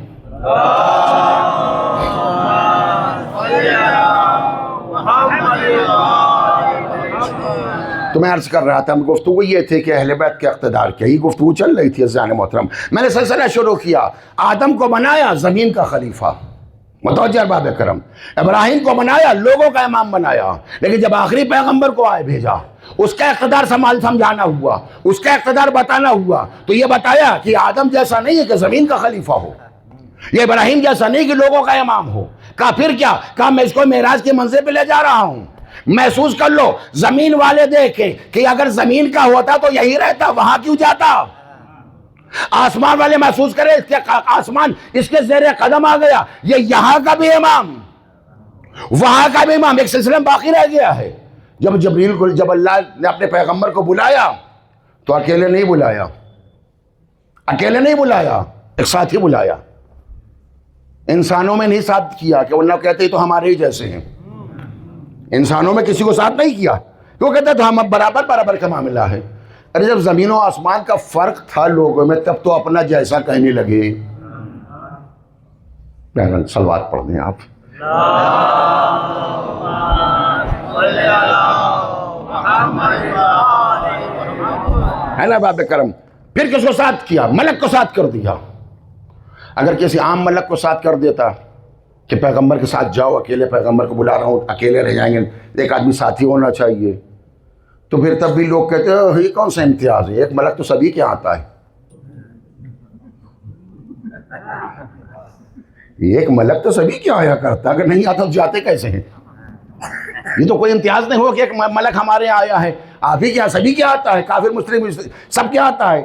تو میں عرض کر رہا تھا گفتگو یہ تھی کہ اہل بیت کے اقتدار کی ہی گفتگو چل رہی تھی. عزیزان محترم میں نے سلسلہ شروع کیا. آدم کو بنایا زمین کا خلیفہ. متوجہ ارباب کرم. ابراہیم کو بنایا لوگوں کا امام بنایا. لیکن جب آخری پیغمبر کو آئے بھیجا اس کا اقتدار سمجھانا ہوا, اس کا اقتدار بتانا ہوا تو یہ بتایا کہ آدم جیسا نہیں ہے کہ زمین کا خلیفہ ہو, یہ ابراہیم جیسا نہیں کہ لوگوں کا امام ہو. کہا پھر کیا؟ کہا میں اس کو معراج کے منزل پہ لے جا رہا ہوں. محسوس کر لو زمین والے دیکھیں کہ اگر زمین کا ہوتا تو یہی رہتا, وہاں کیوں جاتا؟ آسمان والے محسوس کرے اس کے آسمان اس کے زیر قدم آ گیا. یہ یہاں کا بھی امام وہاں کا بھی امام, ایک سلسلہ باقی رہ گیا ہے. جب اللہ نے اپنے پیغمبر کو بلایا تو اکیلے نہیں بلایا, اکیلے نہیں بلایا, ایک ساتھ ہی بلایا. انسانوں میں نہیں ساتھ کیا کہ ورنہ کہتے تو ہمارے ہی جیسے ہیں. انسانوں میں کسی کو ساتھ نہیں کیا وہ کہتا تھا ہم اب برابر برابر کا معاملہ ہے. ارے جب زمین و آسمان کا فرق تھا لوگوں میں تب تو اپنا جیسا کہنے لگے. صلوات پڑھ دیں آپ. ہے نا باب کرم. پھر کس کو ساتھ کیا؟ ملک کو ساتھ کر دیا. اگر کسی عام ملک کو ساتھ کر دیتا کہ پیغمبر کے ساتھ جاؤ, اکیلے پیغمبر کو بلا رہا ہوں, اکیلے رہ جائیں گے, ایک آدمی ساتھی ہونا چاہیے, تو پھر تب بھی لوگ کہتے ہیں یہ کون سا امتیاز ہے, ایک ملک تو سبھی کے آتا ہے. ایک ملک تو سبھی کے آیا کرتا, اگر نہیں آتا تو جاتے کیسے ہیں؟ یہ تو کوئی امتیاز نہیں ہو کہ ایک ملک ہمارے آیا ہے. آپ ہی کیا سبھی کے آتا ہے, کافر مسلم سب کے آتا ہے,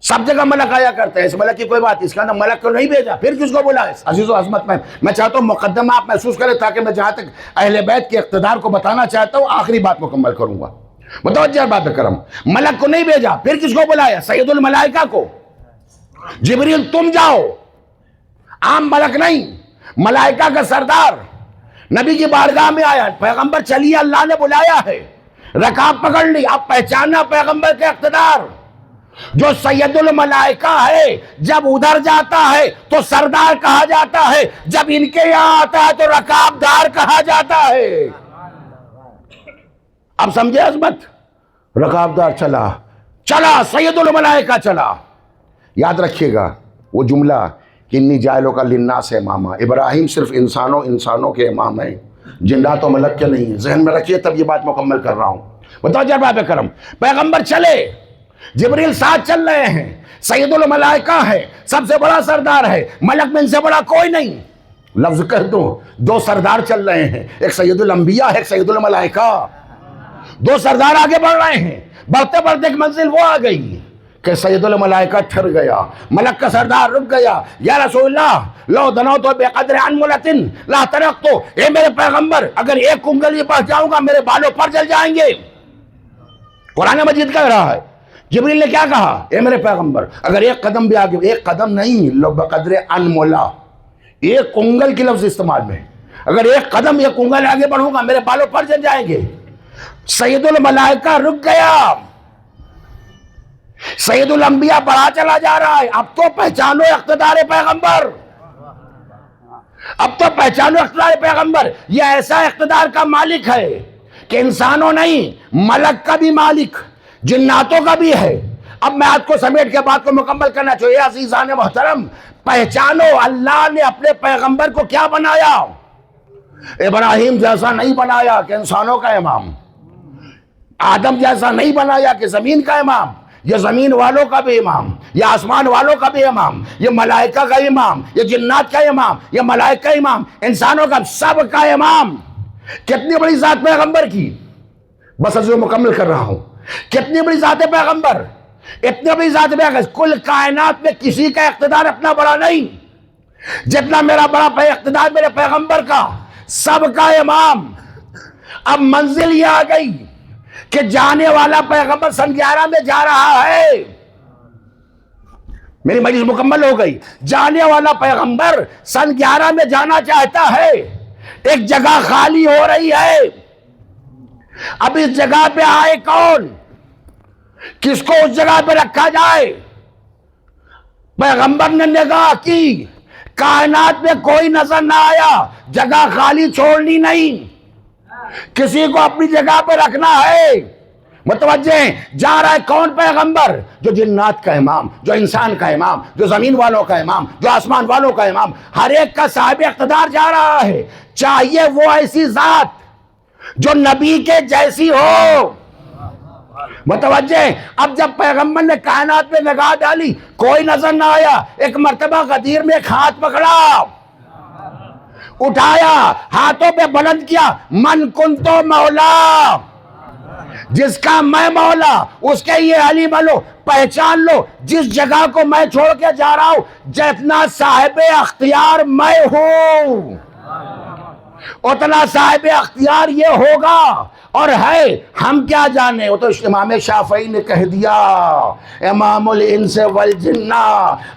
سب جگہ ملک آیا کرتا ہے. اس ملک کی کوئی بات, اس کا ملک کو نہیں بھیجا, پھر کس کو بلا؟ عزیز و عظمت میں چاہتا ہوں مقدمہ آپ محسوس کریں تاکہ میں جہاں تک اہل بیت کے اقتدار کو بتانا چاہتا ہوں آخری بات مکمل کروں گا. متوجہ باب کرم. ملک کو نہیں بھیجا, پھر کس کو بلایا؟ سید الملائکہ کو. جبریل تم جاؤ, عام ملک نہیں, ملائکہ کا سردار نبی کی بارگاہ میں آیا. پیغمبر چلیے اللہ نے بلایا ہے, رکاب پکڑ لی. اب پہچانا پیغمبر کے اقتدار. جو سید الملائکہ ہے جب ادھر جاتا ہے تو سردار کہا جاتا ہے, جب ان کے یہاں آتا ہے تو رکابدار کہا جاتا ہے. اب سمجھے عظمت؟ رکابدار چلا سید الملائکہ چلا. یاد رکھیے گا وہ جملہ کہ انی جائلوں کا للناس اماما. ابراہیم صرف انسانوں کے امام ہیں, جنات و ملک کے نہیں. ذہن میں رکھیے تب یہ بات مکمل کر رہا ہوں. بتاؤ جب باب کرم. پیغمبر چلے, جبریل ساتھ چل رہے ہیں, سید الملائکہ ہے, سب سے بڑا سردار ہے, ملک میں ان سے بڑا کوئی نہیں. لفظ کہہ دو, دو سردار چل رہے ہیں, ایک سید الانبیاء ہے, ایک سید الملائکہ. دو سردار آگے بڑھ رہے ہیں, بڑھتے بڑھتے ایک منزل وہ آ گئی کہ سید الملائکہ ٹھہر گیا, ملک کا سردار رک گیا. یا رسول اللہ لو دنوت بقدر انملۃ لا ترقت. اے میرے پیغمبر اگر ایک کنگل پاس جاؤں گا میرے بالوں پر جل جائیں گے. قرآن مجید کہہ رہا ہے. جبریل نے کیا کہا؟ اے میرے پیغمبر اگر ایک قدم بھی آگے, ایک قدم نہیں, لو بقدر انملا, ایک کنگل کی لفظ استعمال میں, اگر ایک قدم ایک کنگل آگے بڑھوں گا میرے بالوں پر جل جائیں گے. سید الملائکہ رک گیا, سید الانبیاء بڑھا چلا جا رہا ہے. اب تو پہچانو اقتدار پیغمبر, اب تو پہچانو اقتدار پیغمبر. یہ ایسا اقتدار کا مالک ہے کہ انسانوں نہیں, ملک کا بھی مالک, جناتوں کا بھی ہے. اب میں آپ کو سمیٹ کے بات کو مکمل کرنا چاہیے. عزیزان محترم پہچانو اللہ نے اپنے پیغمبر کو کیا بنایا. ابراہیم جیسا نہیں بنایا کہ انسانوں کا امام, آدم جیسا نہیں بنایا کہ زمین کا امام. یہ زمین والوں کا بھی امام, یہ آسمان والوں کا بھی امام, یہ ملائکہ کا امام, یہ جنات کا امام, یہ ملائکہ کا امام, انسانوں کا سب کا امام. کتنی بڑی ذات پیغمبر کی, بس ازو مکمل کر رہا ہوں. کتنی بڑی ذات پیغمبر, اتنی بڑی ذات پیغمبر. کل کائنات میں کسی کا اقتدار اتنا بڑا نہیں. جتنا میرا بڑا اقتدار میرے پیغمبر کا، سب کا امام۔ اب منزل یہ آ گئی کہ جانے والا پیغمبر سن 11 میں جا رہا ہے، میری مجلس مکمل ہو گئی، جانے والا پیغمبر سن 11 میں جانا چاہتا ہے، ایک جگہ خالی ہو رہی ہے، اب اس جگہ پہ آئے کون، کس کو اس جگہ پہ رکھا جائے؟ پیغمبر نے نگاہ کی، کائنات میں کوئی نظر نہ آیا، جگہ خالی چھوڑنی نہیں، کسی کو اپنی جگہ پہ رکھنا ہے۔ متوجہ ہیں؟ جا رہا ہے کون؟ پیغمبر، جو جنات کا امام، جو انسان کا امام، جو زمین والوں کا امام، جو آسمان والوں کا امام، ہر ایک کا صاحب اقتدار جا رہا ہے۔ چاہیے وہ ایسی ذات جو نبی کے جیسی ہو۔ متوجہ ہیں؟ اب جب پیغمبر نے کائنات میں نگاہ ڈالی، کوئی نظر نہ آیا، ایک مرتبہ غدیر میں ایک ہاتھ پکڑا، اٹھایا، ہاتھوں پہ بلند کیا، من کنتو مولا، جس کا میں مولا اس کے یہ علی بنو، پہچان لو جس جگہ کو میں چھوڑ کے جا رہا ہوں، جتنا صاحب اختیار میں ہوں اتنا صاحب اختیار یہ ہوگا اور ہے۔ ہم کیا جانے، وہ تو امام شافعی نے کہہ دیا، امام الانس والجنہ،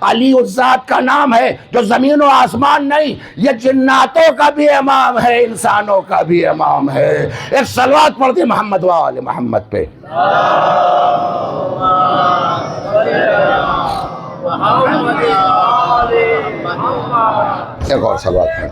علی اس ذات کا نام ہے جو زمین و آسمان نہیں، یہ جناتوں کا بھی امام ہے، انسانوں کا بھی امام ہے۔ ایک صلوات پڑھ دیں محمد و آل محمد پہ۔ ایک اور صلوات پڑھ۔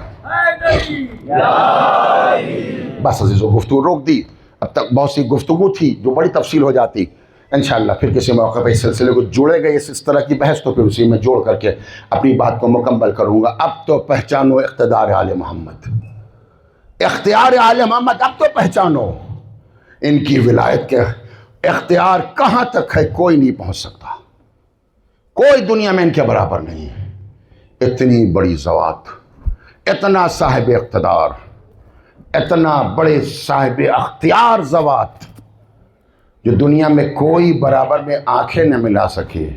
بس عزیزو، گفتگو روک دی، اب تک بہت سی گفتگو تھی جو بڑی تفصیل ہو جاتی، انشاءاللہ پھر کسی موقع پہ اس سلسلے کو جوڑے گئے، اس طرح کی بحث تو پھر اسی میں جوڑ کر کے اپنی بات کو مکمل کروں گا۔ اب تو پہچانو اقتدار آل محمد، اختیار آل محمد اب تو پہچانو، ان کی ولایت کے اختیار کہاں تک ہے کوئی نہیں پہنچ سکتا، کوئی دنیا میں ان کے برابر نہیں ہے۔ اتنی بڑی ذوات، اتنا صاحب اقتدار، اتنا بڑے صاحب اختیار ذوات، جو دنیا میں کوئی برابر میں آنکھیں نہ ملا سکے،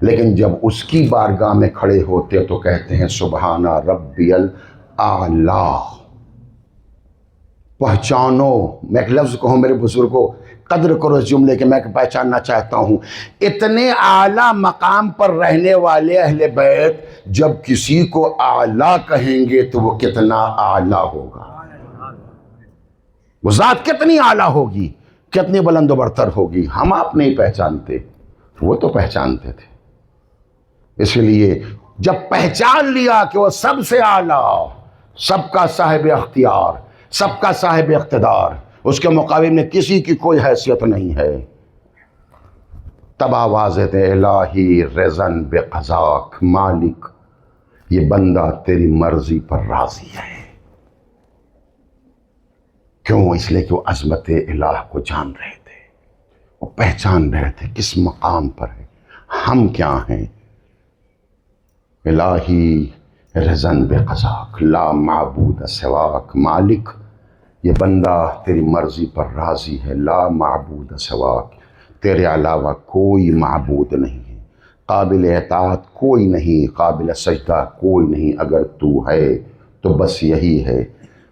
لیکن جب اس کی بارگاہ میں کھڑے ہوتے تو کہتے ہیں سبحان ربی الاعلیٰ۔ پہچانو، میں ایک لفظ کہوں میرے بزرگوں، قدر کرو اس جملے کے، میں پہچاننا چاہتا ہوں، اتنے اعلیٰ مقام پر رہنے والے اہل بیت جب کسی کو اعلیٰ کہیں گے تو وہ کتنا اعلیٰ ہوگا، وہ ذات کتنی اعلیٰ ہوگی، کتنی بلند و برتر ہوگی۔ ہم آپ نہیں پہچانتے، وہ تو پہچانتے تھے۔ اس لیے جب پہچان لیا کہ وہ سب سے اعلیٰ، سب کا صاحب اختیار، سب کا صاحب اقتدار، اس کے مقابل میں کسی کی کوئی حیثیت نہیں ہے، تب آواز دے الہی رضن بقضاک، مالک یہ بندہ تیری مرضی پر راضی ہے۔ کیوں؟ اس لیے کہ وہ عظمت الہ کو جان رہے تھے، وہ پہچان رہے تھے کس مقام پر ہے، ہم کیا ہیں۔ الہی رضن بقضاک لا معبود سواک، مالک یہ بندہ تیری مرضی پر راضی ہے، لا معبود سواک، تیرے علاوہ کوئی معبود نہیں ہے، قابل اطاعت کوئی نہیں، قابل سجدہ کوئی نہیں، اگر تو ہے تو بس یہی ہے۔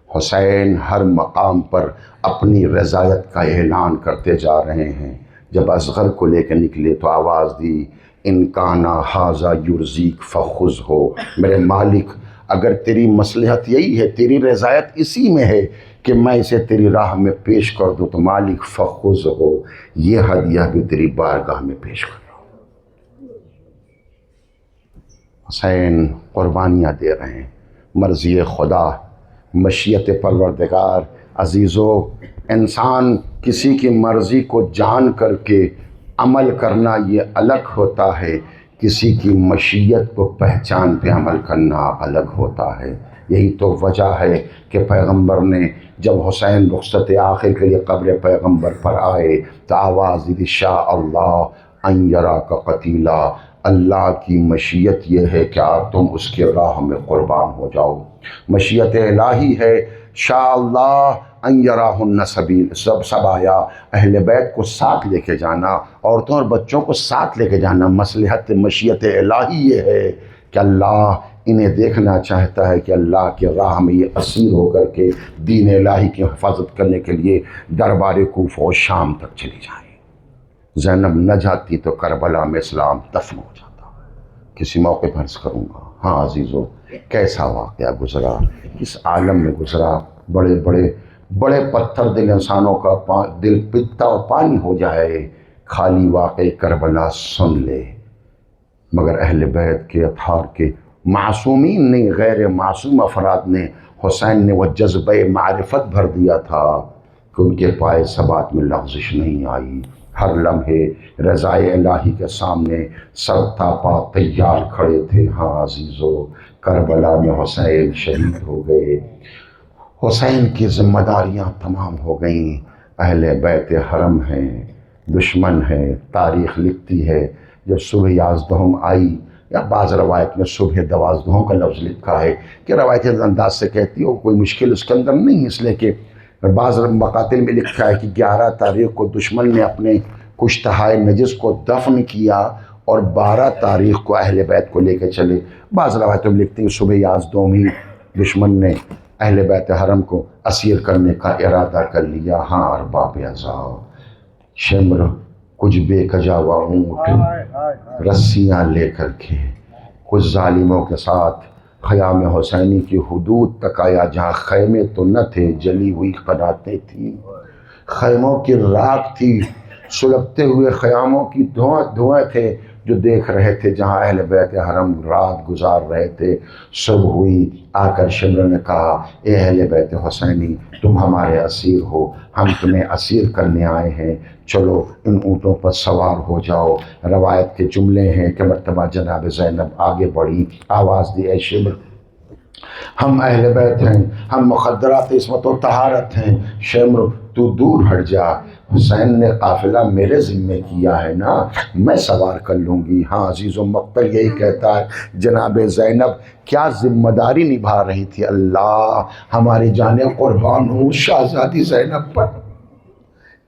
حسین ہر مقام پر اپنی رضایت کا اعلان کرتے جا رہے ہیں۔ جب اصغر کو لے کے نکلے تو آواز دی ان کانا ھذا یرضیک فخذ ہو، میرے مالک اگر تیری مصلحت یہی ہے، تیری رضایت اسی میں ہے کہ میں اسے تیری راہ میں پیش کر دوں تو مالک فخذ ہو، یہ ہدیہ بھی تیری بارگاہ میں پیش کر رہا ہوں۔ حسین قربانیاں دے رہے ہیں، مرضی خدا، مشیت پروردگار۔ عزیزو، انسان کسی کی مرضی کو جان کر کے عمل کرنا یہ الگ ہوتا ہے، کسی کی مشیت کو پہچان پہ عمل کرنا الگ ہوتا ہے۔ یہی تو وجہ ہے کہ پیغمبر نے جب حسین رخصت آخر کے لیے قبر پیغمبر پر آئے تو آواز دی شاء اللہ ان یراک قتیلا، اللہ کی مشیت یہ ہے کہ آپ تم اس کے راہ میں قربان ہو جاؤ۔ مشیت الہی ہے شاء اللہ ان یراہن سبیل، سب آیا، اہل بیت کو ساتھ لے کے جانا، عورتوں اور بچوں کو ساتھ لے کے جانا۔ مصلحت مشیت الہی یہ ہے کہ اللہ انہیں دیکھنا چاہتا ہے کہ اللہ کے راہ میں یہ اسیر ہو کر کے دین الہی کی حفاظت کرنے کے لیے دربار کوفہ و شام تک چلی جائیں۔ زینب نہ جاتی تو کربلا میں اسلام دفن ہو جاتا۔ کسی موقع پر عرض کروں گا، ہاں عزیزو، کیسا واقعہ گزرا، اس عالم میں گزرا، بڑے پتھر دل انسانوں کا دل پتا و پانی ہو جائے، خالی واقع کربلا سن لے، مگر اہل بیت کے اطہار کے معصومین نے، غیر معصوم افراد نے، حسین نے وہ جذبہ معرفت بھر دیا تھا کہ ان کے پائے ثبات میں لغزش نہیں آئی۔ ہر لمحے رضائے الہی کے سامنے سر تاپا تیار کھڑے تھے۔ ہاں عزیزو، کربلا میں حسین شہید ہو گئے، حسین کی ذمہ داریاں تمام ہو گئیں۔ اہل بیت حرم ہیں، دشمن ہیں۔ تاریخ لکھتی ہے جب صبح 11 آئی، یا بعض روایت میں صبح 12 کا لفظ لکھا ہے کہ روایت انداز سے کہتی ہو، کوئی مشکل اس کے اندر نہیں، اس لیے کہ بعض مقاتل میں لکھا ہے کہ 11 تاریخ کو دشمن نے اپنے کشتہائے نجس کو دفن کیا اور 12 تاریخ کو اہل بیت کو لے کے چلے۔ بعض روایتوں میں لکھتی ہیں صبح 11 ہی دشمن نے اہل بیت حرم کو اسیر کرنے کا ارادہ کر لیا۔ ہاں ارباب اعضاء، شمر کچھ بے کجا و اونٹ رسیاں لے کر کے کچھ ظالموں کے ساتھ خیام حسینی کی حدود تک آیا، جہاں خیمے تو نہ تھے، جلی ہوئی قناتیں تھیں، خیموں کی راکھ تھی، سلگتے ہوئے خیاموں کی دھواں تھے جو دیکھ رہے تھے جہاں اہل بیت حرم رات گزار رہے تھے۔ صبح ہوئی، آ کر شمر نے کہا، اے اہل بیت حسینی، تم ہمارے اسیر ہو، ہم تمہیں اسیر کرنے آئے ہیں، چلو ان اونٹوں پر سوار ہو جاؤ۔ روایت کے جملے ہیں کہ مرتبہ جناب زینب آگے بڑھی، آواز دی، اے شمر، ہم اہل بیت ہیں، ہم مخدرات عصمت و طہارت ہیں، شمر تو دور ہٹ جا، حسین نے قافلہ میرے ذمے کیا ہے نا، میں سوار کر لوں گی۔ ہاں عزیز و مقتل یہی کہتا ہے، جناب زینب کیا ذمہ داری نبھا رہی تھی، اللہ ہماری جانیں قربان ہوں شہزادی زینب پر۔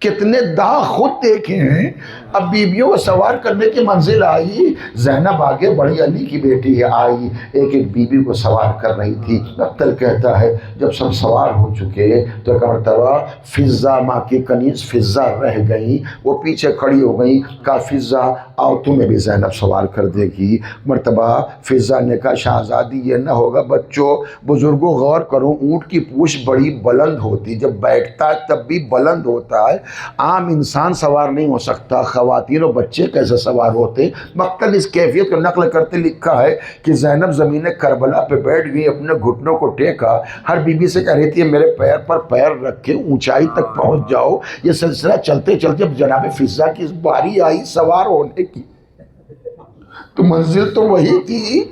کتنے داغ خود دیکھے ہیں۔ اب بیویوں کو سوار کرنے کی منزل آئی، زینب آگے بڑھی، علی کی بیٹی ہے، آئی ایک ایک بیوی کو سوار کر رہی تھی۔ مقتل کہتا ہے جب سب سوار ہو چکے تو ایک مرتبہ فضہ، ماں کی کنیز فضہ رہ گئی، وہ پیچھے کھڑی ہو گئی، کہا فضہ آؤ تمہیں بھی زینب سوار کر دے گی۔ مرتبہ فضہ نے کہا شہزادی یہ نہ ہوگا، بچوں بزرگوں غور کرو، اونٹ کی پوچھ بڑی بلند ہوتی، جب بیٹھتا ہے تب بھی بلند ہوتا ہے، عام انسان سوار نہیں ہو سکتا، خواتین و بچے کیسے سوار ہوتے۔ مقتل اس کیفیت کو نقل کرتے لکھا ہے کہ زینب زمین کربلا پہ بیٹھ گئی، اپنے گھٹنوں کو ٹیکا، ہر بی بی سے کہہ رہی تھی میرے پیر پر پیر رکھ کے اونچائی تک پہنچ جاؤ۔ یہ سلسلہ چلتے چلتے جب جناب فضہ کی باری آئی سوار ہونے کی تو منزل تو وہی تھی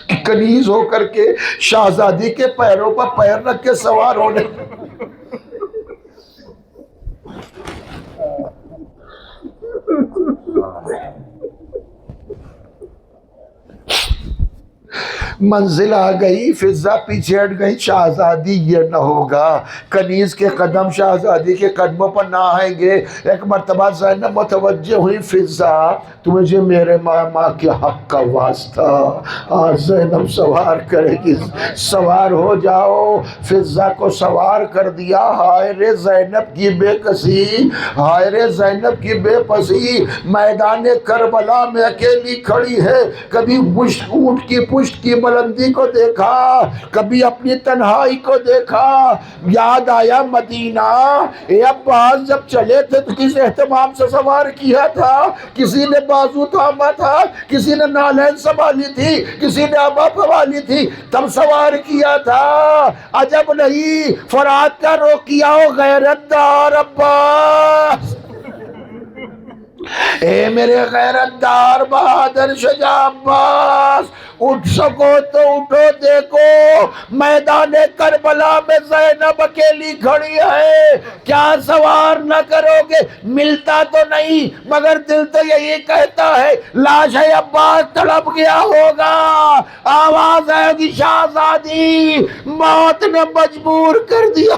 کہ کنیز ہو کر کے شہزادی کے پیروں پر پیر رکھ کے سوار ہونے۔ منزل آ گئی، فضہ پیچھے ہٹ گئی، شہزادی یہ نہ ہوگا، کنیز کے قدم شہزادی کے قدموں پر نہ آئیں گے۔ ایک مرتبہ زینب متوجہ ہوئی، فضہ تو مجھے میرے ماں کے حق کا واسطہ، اور زینب سوار کرے گی، سوار ہو جاؤ۔ فضہ کو سوار کر دیا۔ ہائے رے زینب کی بے کسی، ہائے رے زینب کی بے پسی، میدان کربلا میں اکیلی کھڑی ہے، کبھی اونٹ کی پشت کی بلندی کو دیکھا، کبھی اپنی تنہائی کو دیکھا، یاد آیا مدینہ، اے عباس جب چلے تھے تو کس اہتمام سے سوار کیا تھا، کسی نے بازو تھاما تھا، کسی نے نالین سنبھالی تھی، کسی نے ابا پوالی تھی، تب سوار کیا تھا۔ عجب نہیں فرات کا روکیا ہو غیرت دار عباس، اے میرے غیرت دار بہادر شجاع عباس، اٹھ سکو تو اٹھو، دیکھو میدان کربلا میں زینب اکیلی کھڑی ہے، کیا سوار نہ کرو گے؟ ملتا تو نہیں مگر دل تو یہی کہتا ہے لاش ہے عباس تڑپ گیا ہوگا، آواز آئے گی شہزادی موت نے مجبور کر دیا۔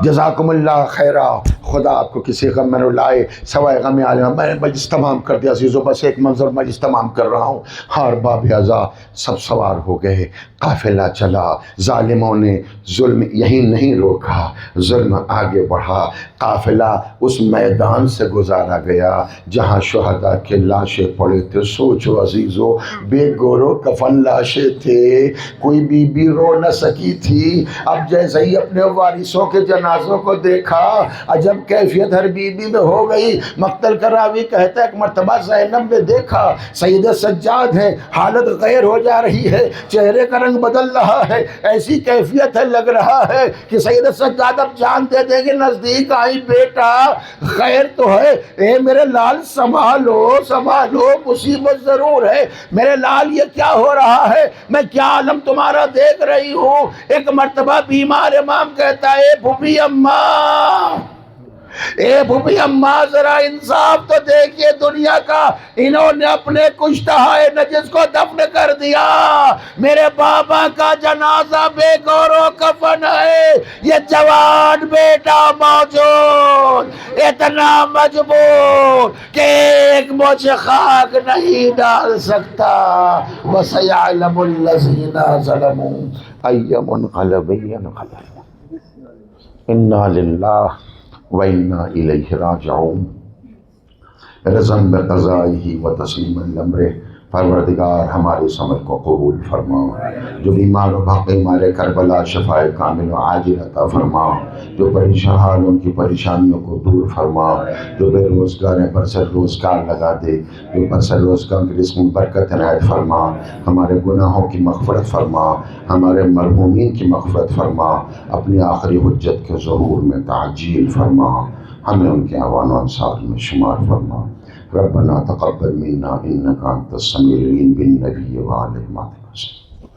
جزاکم اللہ خیرہ. خدا آپ کو کسی غم میں نہ لائے سوائے غم عالم. میں نے مجلس تمام کر دیا عزیزو، بس ایک منظر مجلس تمام کر رہا ہوں. ہار باب اعضا سب سوار ہو گئے، قافلہ چلا. ظالموں نے ظلم یہیں نہیں روکا، ظلم آگے بڑھا. قافلہ اس میدان سے گزارا گیا جہاں شہداء کے لاشیں پڑے تھے. سوچو عزیزو، بے گورو کفن لاشیں تھے، کوئی بی بی رو نہ سکی تھی. اب جیسے ہی اپنے وارثوں کے جنازوں کو دیکھا، عجب کیفیت ہر بی بی میں ہو گئی. مقتل کا راوی کہتا ہے ایک مرتبہ زینب نے دیکھا سید سجاد ہے، حالت غیر ہو جا رہی ہے، چہرے کا رنگ بدل رہا ہے، ایسی کیفیت ہے لگ رہا ہے کہ سید سجاد اب جان دے دیں گے. نزدیک آئی، بیٹا خیر تو ہے؟ اے میرے لال سنبھالو سنبھالو، مصیبت ضرور ہے. میرے لال یہ کیا ہو رہا ہے؟ میں کیا عالم تمہارا دیکھ رہی ہوں. ایک مرتبہ بیمار امام کہتا ہے، اے بھوپی اماں، اے بھوپی اماں ذرا انصاف تو دیکھیے دنیا کا. انہوں نے اپنے کشتہائے نجس کو دفن کر دیا، میرے بابا کا جنازہ بے گور و کفن ہے. یہ جوان بیٹا موجود، اتنا مجبور کہ ایک مجھ خاک نہیں ڈال سکتا. وَسَيَعْلَمُ الَّذِينَ ظَلَمُوا أَيَّ مُنْقَلَبٍ يَنْقَلِبُونَ. اِنَّا لِلَّهِ وَإِنَّا إِلَيْهِ رَاجِعُونَ. رضاً بقضائه وتسلیما لامرہ. پروردگار ہمارے اس عمل کو قبول فرما. جو بیمار و بیمار کربلا شفائے کامل و عاجل عطا فرما. جو پریشان حال ان کی پریشانیوں کو دور فرما. جو بے روزگار ہیں برسر روزگار لگا دے. جو برسر روزگار کی رزق میں برکت عنایت فرما. ہمارے گناہوں کی مغفرت فرما. ہمارے مرحومین کی مغفرت فرما. اپنی آخری حجت کے ظہور میں تعجیل فرما. ہمیں ان کے اعوان و انصار میں شمار فرما. ربنا تقبل منا انك انت السميع العليم بالنبي وعلى آله وصحبه.